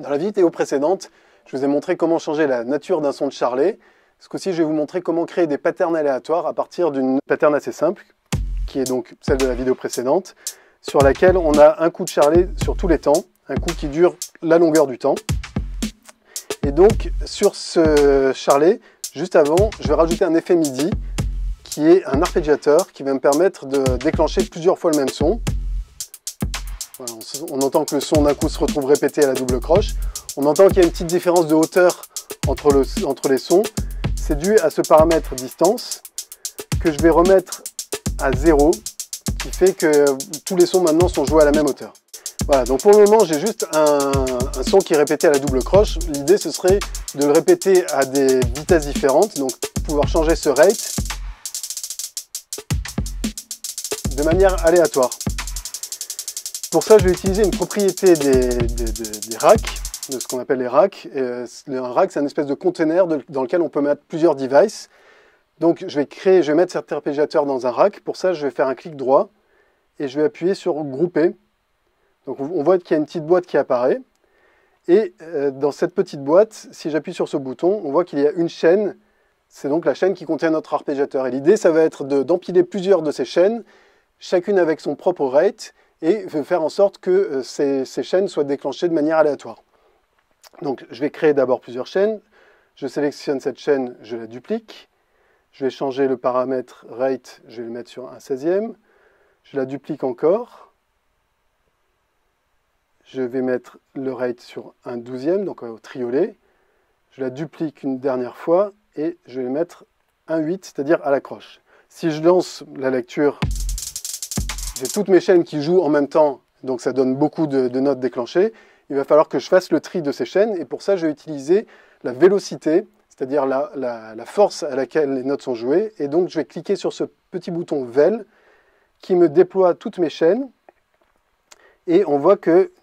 Dans la vidéo précédente, je vous ai montré comment changer la nature d'un son de charlet. Ce coup-ci, je vais vous montrer comment créer des patterns aléatoires à partir d'une pattern assez simple, qui est donc celle de la vidéo précédente, sur laquelle on a un coup de charlet sur tous les temps, un coup qui dure la longueur du temps. Et donc, sur ce charlet, juste avant, je vais rajouter un effet MIDI, qui est un arpégiateur, qui va me permettre de déclencher plusieurs fois le même son. Voilà, on entend que le son d'un coup se retrouve répété à la double croche. On entend qu'il y a une petite différence de hauteur entre les sons. C'est dû à ce paramètre distance que je vais remettre à 0, qui fait que tous les sons maintenant sont joués à la même hauteur. Voilà, donc pour le moment j'ai juste un son qui est répété à la double croche. L'idée ce serait de le répéter à des vitesses différentes, donc pouvoir changer ce rate de manière aléatoire. Pour ça, je vais utiliser une propriété des racks, de ce qu'on appelle les racks. Un rack, c'est un espèce de conteneur dans lequel on peut mettre plusieurs devices. Donc, je vais mettre cet arpégiateur dans un rack. Pour ça, je vais faire un clic droit et je vais appuyer sur Grouper. Donc, on voit qu'il y a une petite boîte qui apparaît. Et dans cette petite boîte, si j'appuie sur ce bouton, on voit qu'il y a une chaîne. C'est donc la chaîne qui contient notre arpégiateur. Et l'idée, ça va être d'empiler plusieurs de ces chaînes, chacune avec son propre rate, et faire en sorte que ces chaînes soient déclenchées de manière aléatoire. Donc je vais créer d'abord plusieurs chaînes, je sélectionne cette chaîne, je la duplique, je vais changer le paramètre rate, je vais le mettre sur 1/16e, je la duplique encore, je vais mettre le rate sur 1/12e, donc au triolet, je la duplique une dernière fois et je vais mettre 1/8, c'est-à-dire à la croche. Si je lance la lecture, j'ai toutes mes chaînes qui jouent en même temps, donc ça donne beaucoup de notes déclenchées. Il va falloir que je fasse le tri de ces chaînes, et pour ça, je vais utiliser la vélocité, c'est-à-dire la force à laquelle les notes sont jouées. Et donc, je vais cliquer sur ce petit bouton Vel, qui me déploie toutes mes chaînes. Et on voit que,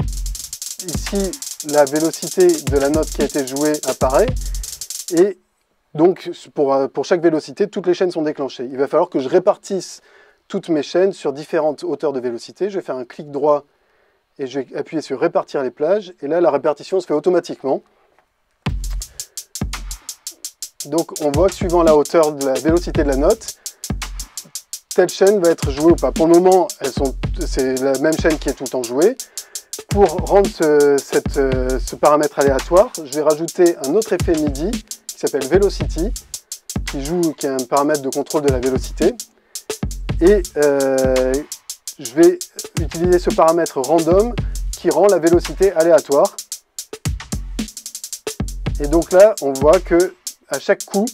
ici, la vélocité de la note qui a été jouée apparaît. Et donc, pour chaque vélocité, toutes les chaînes sont déclenchées. Il va falloir que je répartisse toutes mes chaînes sur différentes hauteurs de vélocité. Je vais faire un clic droit et je vais appuyer sur répartir les plages. Et là, la répartition se fait automatiquement. Donc, on voit que suivant la hauteur de la vélocité de la note, telle chaîne va être jouée ou pas. Pour le moment, c'est la même chaîne qui est tout le temps jouée. Pour rendre ce paramètre aléatoire, je vais rajouter un autre effet MIDI qui s'appelle Velocity, qui est un paramètre de contrôle de la vélocité. Et je vais utiliser ce paramètre random qui rend la vélocité aléatoire. Et donc là, on voit que à chaque coup,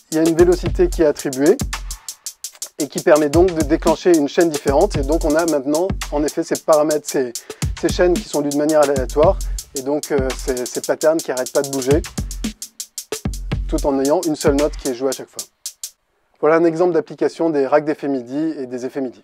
il y a une vélocité qui est attribuée et qui permet donc de déclencher une chaîne différente. Et donc on a maintenant, en effet, ces paramètres, ces chaînes qui sont lues de manière aléatoire. Et donc ces patterns qui n'arrêtent pas de bouger, tout en ayant une seule note qui est jouée à chaque fois. Voilà un exemple d'application des racks d'effets MIDI et des effets MIDI.